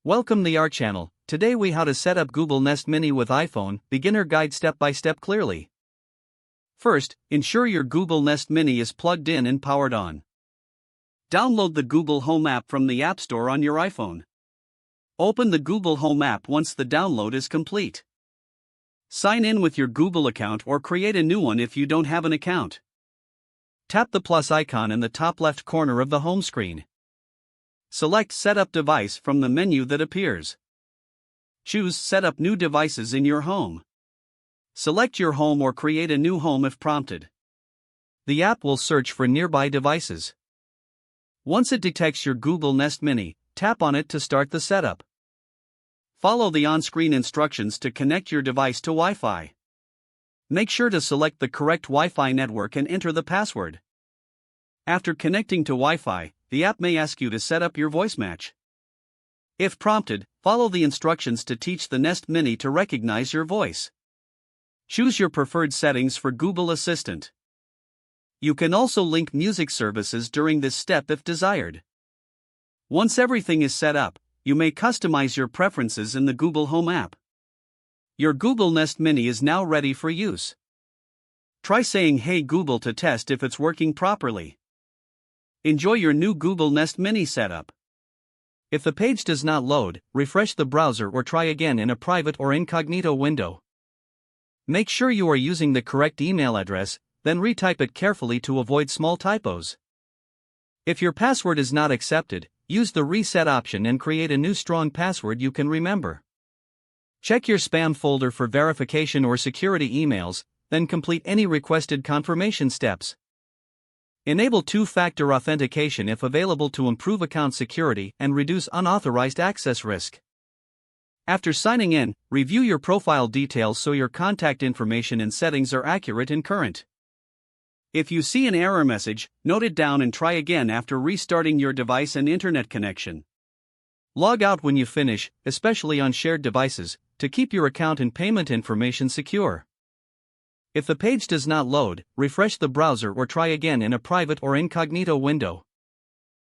Welcome to our channel. Today we how to set up Google Nest Mini with iPhone, beginner guide step by step clearly. First, ensure your Google Nest Mini is plugged in and powered on. Download the Google Home app from the App Store on your iPhone. Open the Google Home app once the download is complete. Sign in with your Google account or create a new one if you don't have an account. Tap the plus icon in the top left corner of the home screen. Select Set Up Device from the menu that appears. Choose Set Up New Devices in your home. Select your home or create a new home if prompted. The app will search for nearby devices. Once it detects your Google Nest Mini, tap on it to start the setup. Follow the on-screen instructions to connect your device to Wi-Fi. Make sure to select the correct Wi-Fi network and enter the password. After connecting to Wi-Fi, the app may ask you to set up your voice match. If prompted, follow the instructions to teach the Nest Mini to recognize your voice. Choose your preferred settings for Google Assistant. You can also link music services during this step if desired. Once everything is set up, you may customize your preferences in the Google Home app. Your Google Nest Mini is now ready for use. Try saying "Hey Google" to test if it's working properly. Enjoy your new Google Nest Mini setup. If the page does not load, refresh the browser or try again in a private or incognito window. Make sure you are using the correct email address, then retype it carefully to avoid small typos. If your password is not accepted, use the reset option and create a new strong password you can remember. Check your spam folder for verification or security emails, then complete any requested confirmation steps. Enable two-factor authentication if available to improve account security and reduce unauthorized access risk. After signing in, review your profile details so your contact information and settings are accurate and current. If you see an error message, note it down and try again after restarting your device and internet connection. Log out when you finish, especially on shared devices, to keep your account and payment information secure. If the page does not load, refresh the browser or try again in a private or incognito window.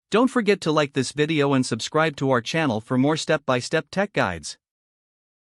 Don't forget to like this video and subscribe to our channel for more step-by-step tech guides.